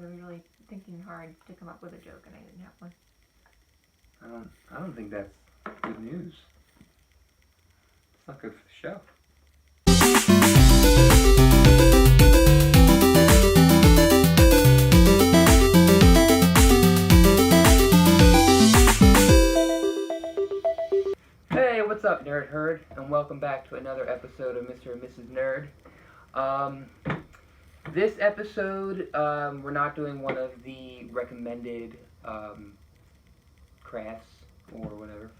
because I was really thinking hard to come up with a joke and I didn't have one. I don't think that's good news. It's not good for the show. Hey, what's up, Nerd Herd, and welcome back to another episode of Mr. and Mrs. Nerd. This episode, we're not doing one of the recommended crafts or whatever.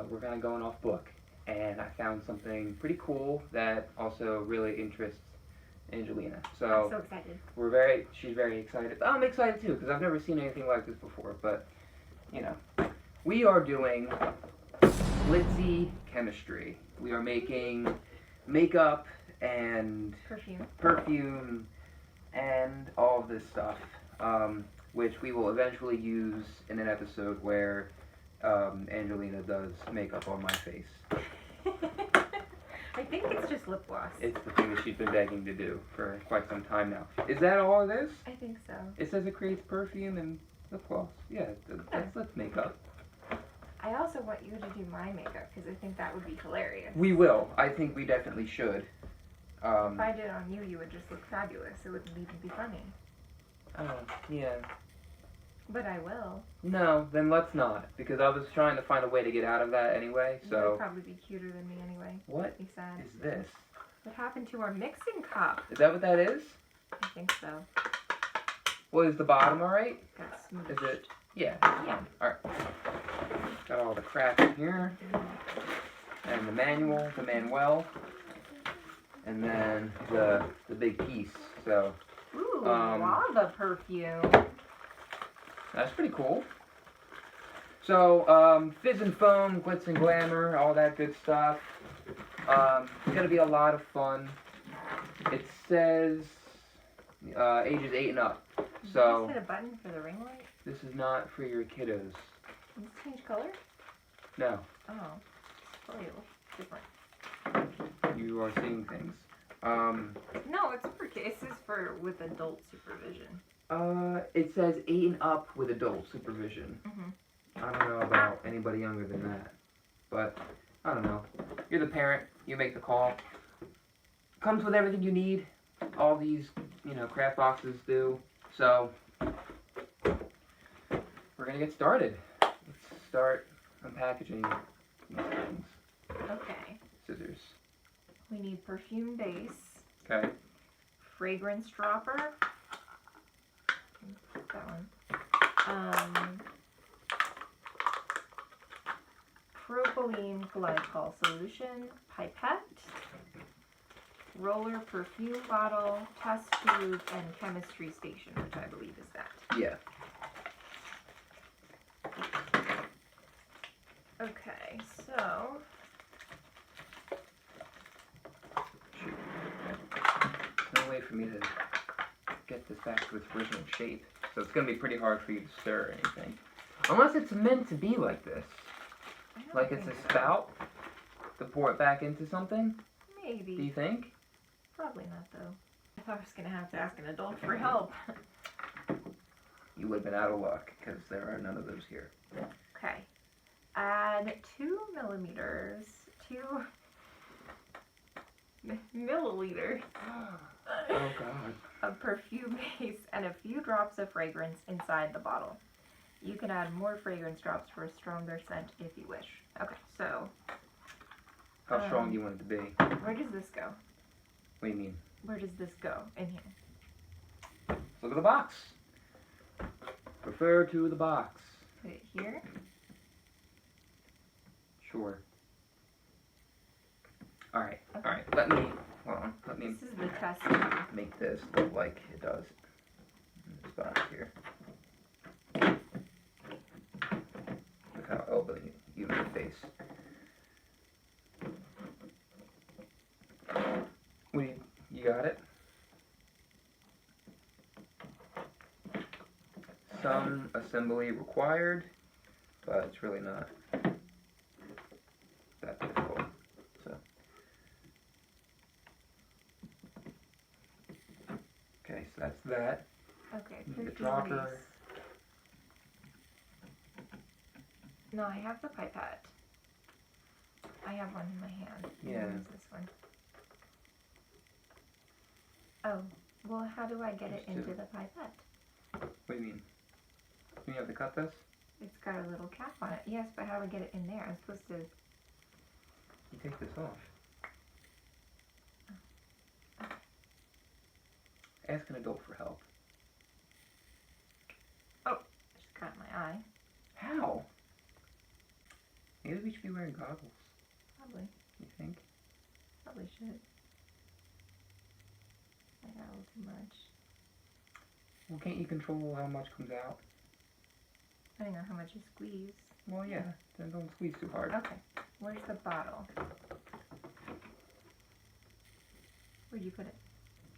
We're kind of going off book, and I found something pretty cool that also really interests Angelina. So I'm so excited. She's very excited. I'm excited too, because I've never seen anything like this before, but, you know. We are doing glitzy chemistry. We are making makeup and perfume and all of this stuff, which we will eventually use in an episode where Angelina does makeup on my face. I think it's just lip gloss. It's the thing that she's been begging to do for quite some time now. Is that all it is? I think so. It says it creates perfume and lip gloss. Yeah, that's makeup. I also want you to do my makeup because I think that would be hilarious. We will. I think we definitely should. If I did it on you, you would just look fabulous. It wouldn't even be funny. Yeah. But I will. No, then let's not, because I was trying to find a way to get out of that anyway, so... You would probably be cuter than me anyway. What is this? What happened to our mixing cup? Is that what that is? I think so. Well, is the bottom alright? Got smoothed. Is it? Yeah. Yeah. Alright. Got all the crap in here. And the manual, the manual. And then the big piece, so... Ooh, lava perfume. That's pretty cool. So, fizz and foam, glitz and glamour, all that good stuff. It's gonna be a lot of fun. It says ages 8 and up. So, Did you hit a button for the ring light? This is not for your kiddos. Does it change color? No. Oh, probably looks different. You are seeing things. No, it's for cases with adult supervision. It says 8 and up with adult supervision. Mm-hmm. I don't know about anybody younger than that, but I don't know. You're the parent. You make the call. Comes with everything you need. All these, craft boxes do. So we're gonna get started. Let's start unpackaging these things. Okay. Scissors. We need perfume base. Okay. Fragrance dropper. That one. Propylene glycol solution, pipette, roller perfume bottle, test tube, and chemistry station, which I believe is that. Yeah. Okay, so... Shoot. No way for me to get this back to its original shape. So it's going to be pretty hard for you to stir or anything. Unless it's meant to be like this. Like it's a spout to pour it back into something? Maybe. Do you think? Probably not, though. I thought I was going to have to ask an adult for help. You would have been out of luck, because there are none of those here. Okay. Add 2 milliliters Oh, God. of perfume base and a few drops of fragrance inside the bottle. You can add more fragrance drops for a stronger scent if you wish. Okay, so... How strong do you want it to be? Where does this go? What do you mean? Where does this go? In here. Look at the box. Refer to the box. Put it here. Sure. Alright, Okay. alright. Let me This is the test. make this look like it does. This box here. Look how elbow you in the face. You got it? Some assembly required, but it's really not that difficult. So, okay, so that's that. Okay, You need the dropper. No, I have the pipette. I have one in my hand. Yeah. Use this one. Oh, well, how do I get it There's into two. the pipette? What do you mean? You have to cut this? It's got a little cap on it. Yes, but how do I get it in there? I'm supposed to... You take this off. Ask an adult for help. Oh, I just got my eye. How? Maybe we should be wearing goggles. Probably. You think? Probably should. I got a little too much. Well, can't you control how much comes out? Depending on how much you squeeze. Well, yeah. Then don't squeeze too hard. Okay. Where's the bottle? Where'd you put it?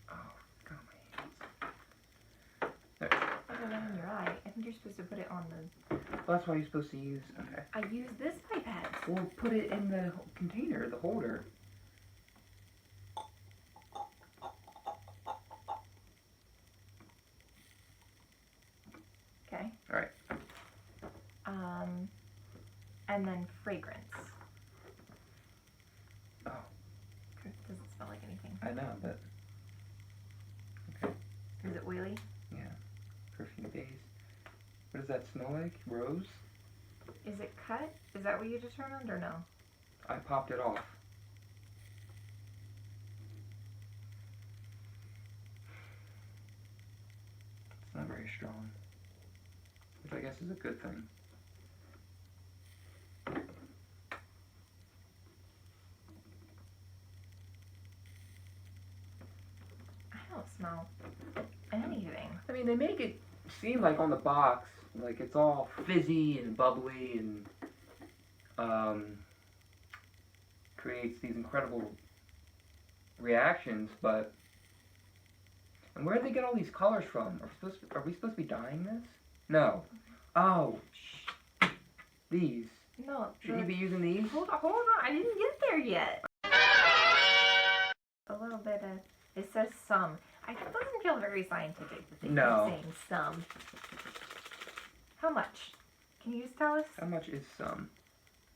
Oh, it's got my hands. There. I put it in your eye. I think you're supposed to put it on the... Well, that's why you're supposed to use... Okay. I use this pipette. Well, put it in the container, the holder. Okay. Alright. And then fragrance. Oh, It doesn't smell like anything. I know, but... Okay. Is it oily? Yeah. Perfume base. What does that smell like? Rose? Is it cut? Is that what you determined or no? I popped it off. It's not very strong. Which I guess is a good thing. I don't smell anything. I mean, they make it seem like on the box, like it's all fizzy and bubbly and creates these incredible reactions, but and where did they get all these colors from? Are we supposed to be dyeing this? No. Oh, these. No. Shouldn't you be using these? Hold on. I didn't get there yet. A little bit of... It says some. It doesn't feel very scientific that they keep No. saying some. How much? Can you just tell us? How much is some?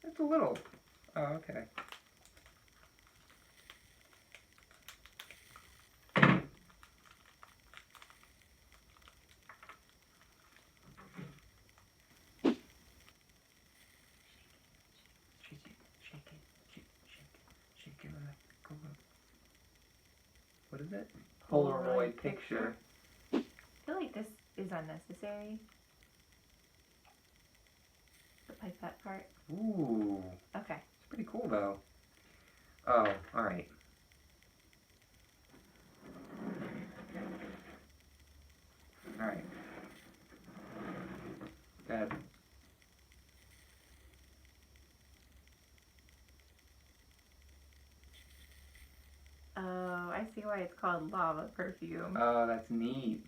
It's a little. Oh, okay. Shake it. Go up. What is it? Polaroid picture. I feel like this is unnecessary. The pipette part. Ooh, Okay. it's pretty cool though. Oh, alright. Alright. Good. Oh, I see why it's called lava perfume. Oh, that's neat.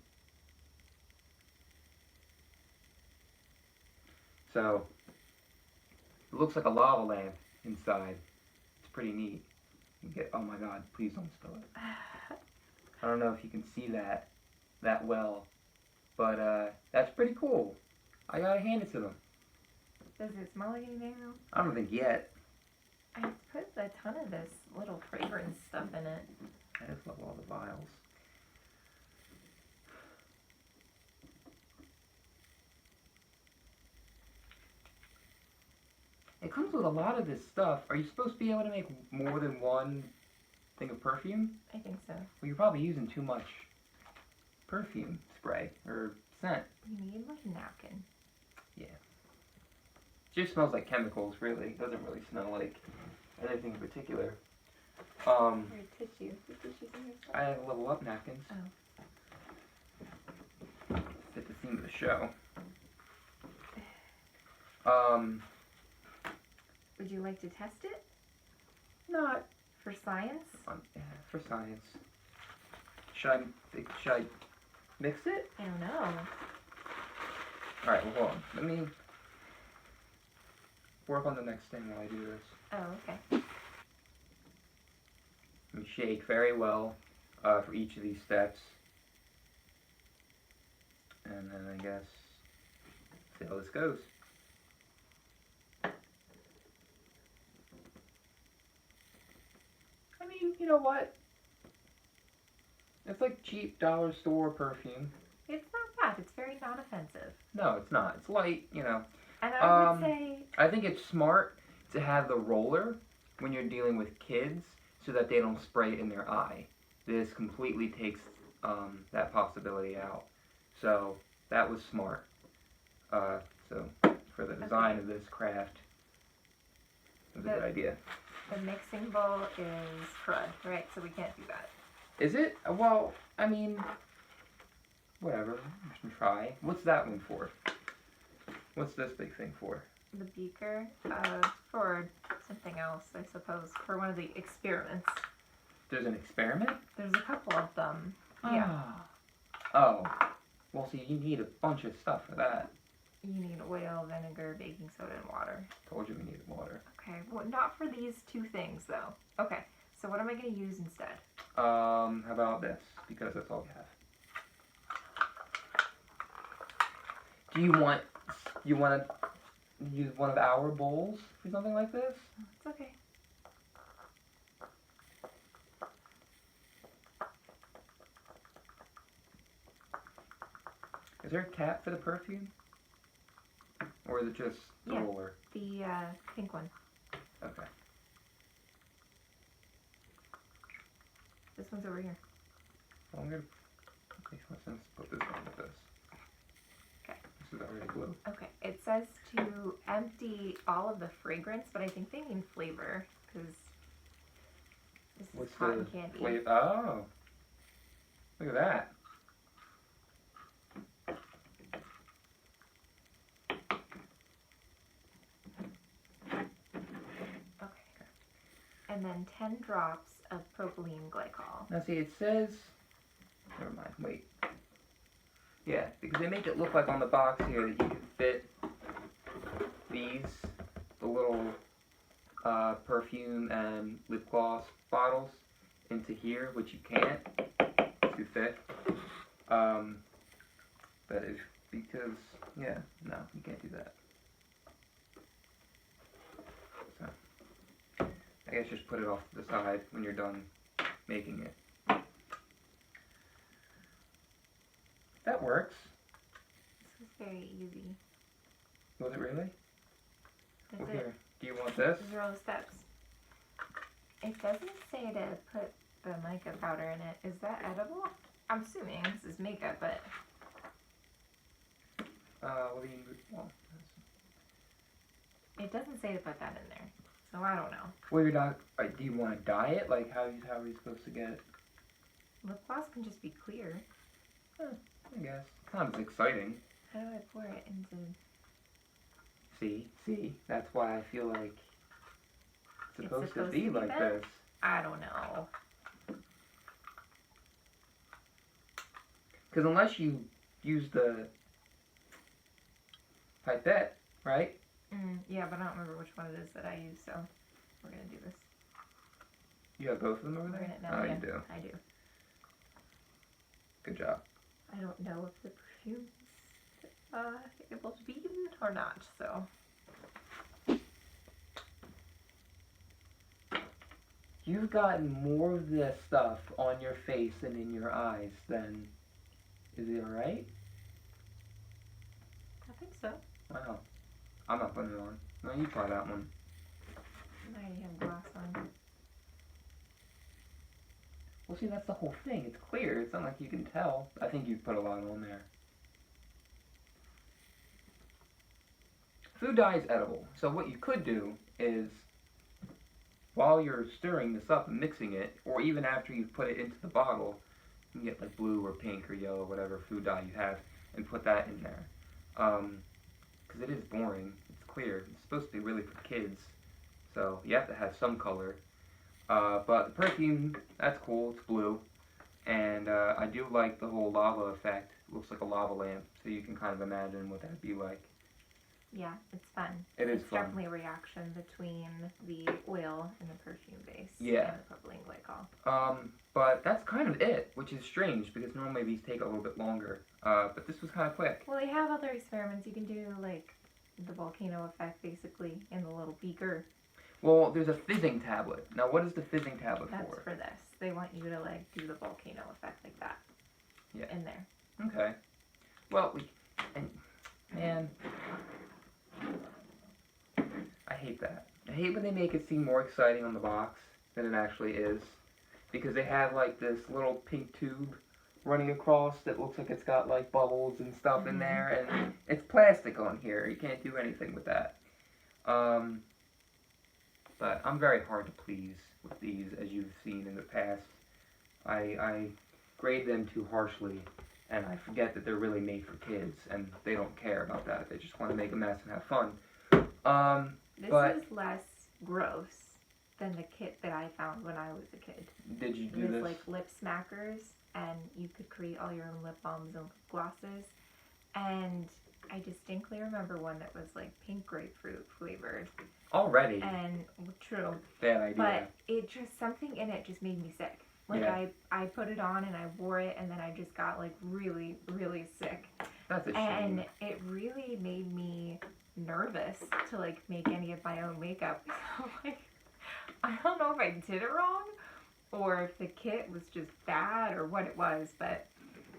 So, it looks like a lava lamp inside. It's pretty neat. You get, oh my god, please don't spill it. I don't know if you can see that well, but that's pretty cool. I gotta hand it to them. Does it smell like anything though? I don't think yet. I put a ton of this little fragrance stuff in it. I just love all the vials. It comes with a lot of this stuff. Are you supposed to be able to make more than one thing of perfume? I think so. Well, you're probably using too much perfume spray or scent. You need like a napkin. Yeah. It just smells like chemicals, really. It doesn't really smell like anything in particular. Or tissue. The tissue's in your stuff. I have level up napkins. Oh. Fit the theme of the show. Would you like to test it? Not For science? for science. Should I mix it? I don't know. Alright, well hold on. Let me work on the next thing while I do this. Oh, okay. Let me shake very well for each of these steps. And then I guess, see how this goes. I mean, you know what? It's like cheap dollar store perfume. It's not bad. It's very non-offensive. No, it's not. It's light, you know. And I would say... I think it's smart to have the roller when you're dealing with kids so that they don't spray it in their eye. This completely takes that possibility out. So that was smart. So for the design of this craft, it was a good idea. The mixing bowl is crud, right? So we can't do that. Is it? Well, I mean, whatever. We can try. What's that one for? What's this big thing for? The beaker, for something else, I suppose. For one of the experiments. There's an experiment? There's a couple of them. Yeah. Oh. Well, see, you need a bunch of stuff for that. You need oil, vinegar, baking soda, and water. Told you we needed water. Okay, well, not for these two things, though. Okay, so what am I going to use instead? How about this? Because that's all we have. Do you want to use one of our bowls for something like this? It's okay. Is there a cap for the perfume? Or is it just the roller? The pink one. Okay. This one's over here. Well, I'm gonna let's put this on with this. Okay. This is already blue. Okay, it says to empty all of the fragrance, but I think they mean flavor, because this is cotton candy. Flavor? Oh. Look at that. And then 10 drops of propylene glycol. Now see, it says, never mind, wait. Yeah, because they make it look like on the box here that you can fit these, the little perfume and lip gloss bottles into here, which you can't. It's too thick. But if, because, yeah, no, you can't do that. I guess just put it off to the side when you're done making it. That works. This is very easy. Was it really? That's Well, it. here, do you want this? These are all the steps. It doesn't say to put the mica powder in it. Is that edible? I'm assuming this is makeup, but... What do you want? It doesn't say to put that in there. So I don't know. Well, you're not, do you want to dye it? Like, how are you supposed to get it? Lip gloss can just be clear. I guess. Kind of exciting. How do I pour it into... See? That's why I feel like it's supposed to be like that? this. I don't know. Because unless you use the pipette, right? Yeah, but I don't remember which one it is that I use, so we're going to do this. You have both of them over there? Oh, yeah, you do. I do. Good job. I don't know if the perfume's able to be eaten or not, so. You've gotten more of this stuff on your face and in your eyes than... Is it alright? I think so. Wow. I'm not putting it on. No, you try that one. I already have glass on. Well, see, that's the whole thing. It's clear. It's not like you can tell. I think you've put a lot on there. Food dye is edible. So what you could do is, while you're stirring this up and mixing it, or even after you've put it into the bottle, you can get like blue or pink or yellow, whatever food dye you have, and put that in there. Because it is boring. It's clear. It's supposed to be really for kids. So you have to have some color. But the perfume, that's cool. It's blue. And I do like the whole lava effect. It looks like a lava lamp. So you can kind of imagine what that'd be like. Yeah, it's fun. It is It's fun. definitely a reaction between the oil and the perfume base. Yeah. And the propylene glycol. But that's kind of it, which is strange because normally these take a little bit longer. But this was kind of quick. Well, they have other experiments. You can do like the volcano effect basically in the little beaker. Well, there's a fizzing tablet. Now, what is the fizzing tablet That's for? for this. They want you to like do the volcano effect like that. Yeah. In there. Okay. Well, man, I hate that. I hate when they make it seem more exciting on the box than it actually is. Because they have like this little pink tube running across that looks like it's got like bubbles and stuff in there, and it's plastic on here. You can't do anything with that. But I'm very hard to please with these, as you've seen in the past. I grade them too harshly, and I forget that they're really made for kids, and they don't care about that. They just want to make a mess and have fun. This is less gross than the kit that I found when I was a kid. Did you do It was this? like lip smackers, and you could create all your own lip balms and lip glosses. And I distinctly remember one that was like pink grapefruit flavored. Already? And true. Bad idea. But it just, something in it just made me sick. Like Yeah. I put it on and I wore it, and then I just got like really, really sick. That's a shame. And it really made me nervous to like make any of my own makeup. So like, I don't know if I did it wrong or if the kit was just bad or what it was, but,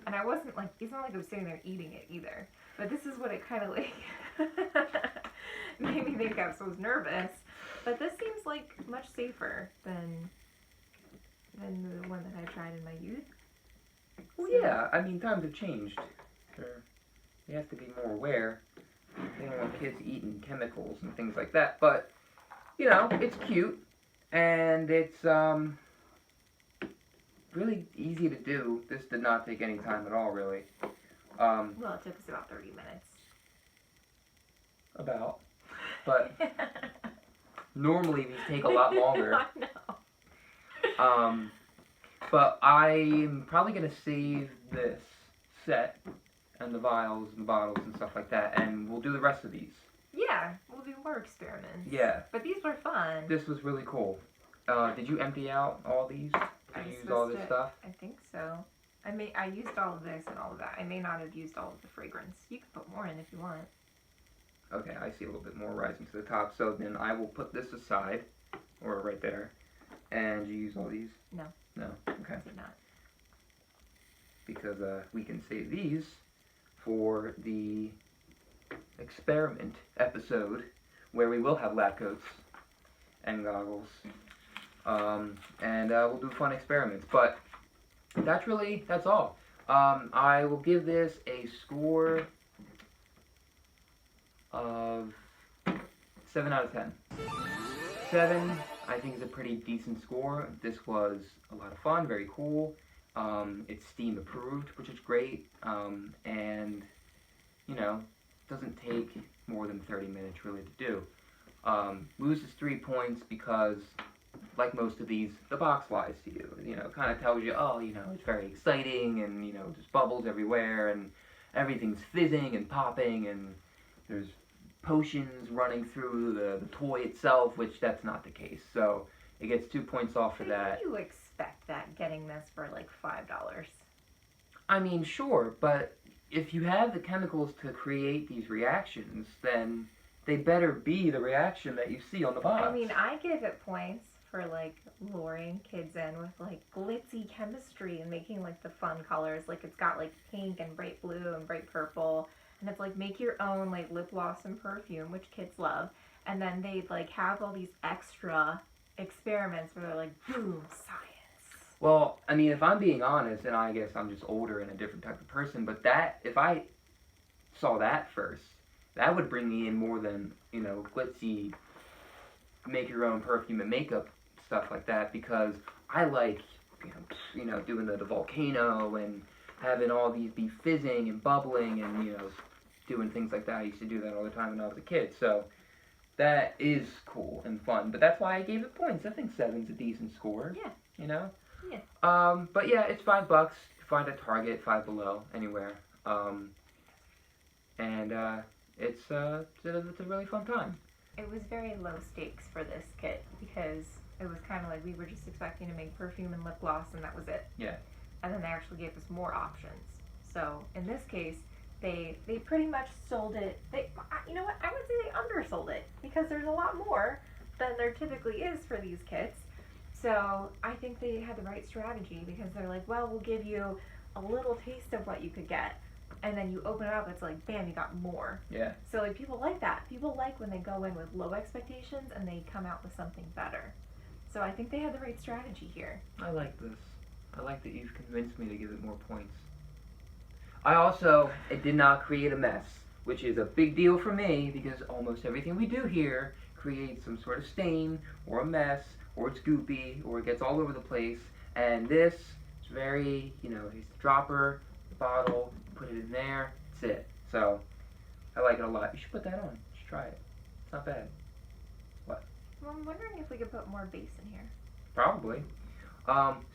and I wasn't like, it's not like I was sitting there eating it either, but this is what it kind of like made me think of, so I was nervous, but this seems like much safer than the one that I tried in my youth. Well, So- yeah, I mean, times have changed. You have to be more aware. They don't want kids eating chemicals and things like that, but, you know, it's cute, and it's, really easy to do. This did not take any time at all, really. Well, it took us about 30 minutes. About. But normally these take a lot longer. I know. But I'm probably going to save this set and the vials and the bottles and stuff like that, and we'll do the rest of these. Yeah, we'll do more experiments. Yeah. But these were fun. This was really cool. Did you empty out all these? Did you I use all supposed this to- stuff? I think so. I used all of this and all of that. I may not have used all of the fragrance. You can put more in if you want. Okay, I see a little bit more rising to the top, so then I will put this aside, or right there. And you use all these? No. No? Okay. I did not. Because we can save these for the experiment episode where we will have lab coats and goggles. And we'll do fun experiments. But that's all. I will give this a score of 7 out of 10. 7, I think, is a pretty decent score. This was a lot of fun, very cool. It's Steam approved, which is great. And, you know, doesn't take more than 30 minutes really to do. Loses 3 points because, like most of these, the box lies to you. You know, it kind of tells you, oh, you know, it's very exciting, and, you know, there's bubbles everywhere, and everything's fizzing and popping, and there's potions running through the toy itself, which that's not the case. So it gets 2 points off for that. How do you expect that getting this for like $5? I mean, sure, but if you have the chemicals to create these reactions, then they better be the reaction that you see on the box. I mean, I give it points for like luring kids in with like glitzy chemistry and making like the fun colors. Like it's got like pink and bright blue and bright purple. And it's like make your own like lip gloss and perfume, which kids love. And then they like have all these extra experiments where they're like, boom, science. Well, I mean, if I'm being honest, and I guess I'm just older and a different type of person, but that, if I saw that first, that would bring me in more than, you know, glitzy, make your own perfume and makeup stuff like that, because I like, you know, doing the volcano and having all these be fizzing and bubbling and, you know, doing things like that. I used to do that all the time when I was a kid, so that is cool and fun, but that's why I gave it points. I think 7's a decent score. Yeah. You know? Yeah. But yeah, it's $5. You find at Target, Five Below, anywhere. And it's a really fun time. It was very low stakes for this kit because it was kind of like we were just expecting to make perfume and lip gloss and that was it. Yeah. And then they actually gave us more options. So in this case, they pretty much sold it. You know what? I would say they undersold it because there's a lot more than there typically is for these kits. So I think they had the right strategy because they're like, well, we'll give you a little taste of what you could get. And then you open it up, it's like, bam, you got more. Yeah. So like people like that. People like when they go in with low expectations and they come out with something better. So I think they had the right strategy here. I like this. I like that you've convinced me to give it more points. I also did not create a mess, which is a big deal for me because almost everything we do here creates some sort of stain or a mess or it's goopy or it gets all over the place. And this is very, it's the dropper, the bottle, put it in there, that's it. So I like it a lot. You should put that on. You should try it. It's not bad. What? Well, I'm wondering if we could put more base in here. Probably.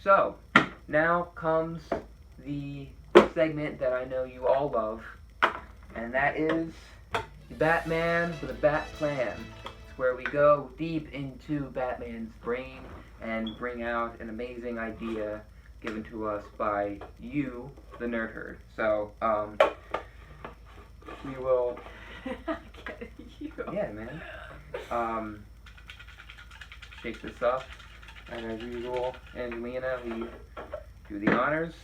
So now comes the segment that I know you all love, and that is Batman with a Bat Plan. It's where we go deep into Batman's brain and bring out an amazing idea given to us by you, the nerd herd. So, we will... Get you. Yeah, man. Shake this up, and as usual, Angelina, we do the honors.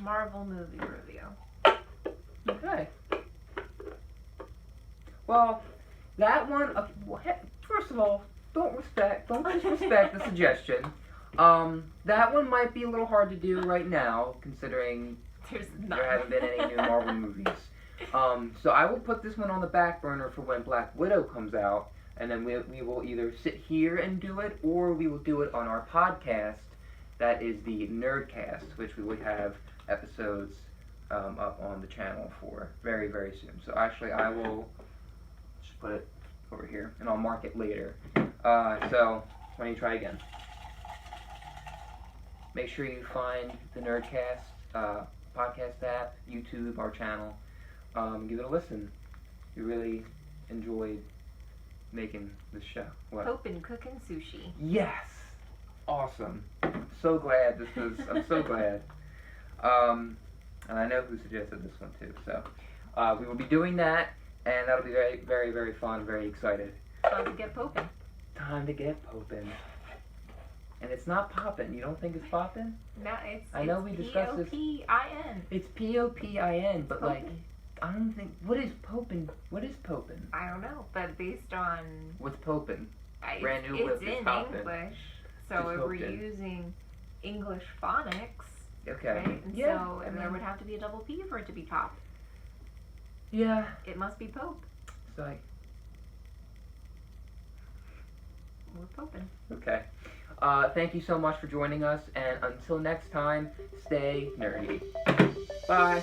Marvel movie review. Okay. Well, that one. First of all, don't disrespect the suggestion. That one might be a little hard to do right now, considering there haven't been any new Marvel movies. So I will put this one on the back burner for when Black Widow comes out, and then we will either sit here and do it, or we will do it on our podcast. That is the Nerdcast, which we will have episodes up on the channel for very, very soon. So actually, I will just put it over here, and I'll mark it later. So why don't you try again? Make sure you find the Nerdcast podcast app, YouTube, our channel. Give it a listen. We really enjoyed making this show. What? Pope and cooking sushi. Yes! Awesome. I'm so glad I'm so glad. And I know who suggested this one too. So we will be doing that, and that'll be very, very, very fun. Very excited. Time to get popin'. Time to get popin'. And it's not poppin'. You don't think it's poppin'? No, it's. I know we discussed this. P-O-P-I-N. It's P-O-P-I-N, but Popin'. like, I don't think. What is popin'? What is popin'? I don't know, but based on. What's popin'? It's, Brand new it's whip is in poppin'. English, so Just if we're hoppin'. using English phonics, Okay. right? And Yeah. so and there would have to be a double P for it to be pop. Yeah. It must be Pope. It's like. We're popin'. Okay. Thank you so much for joining us, and until next time, stay nerdy. Bye.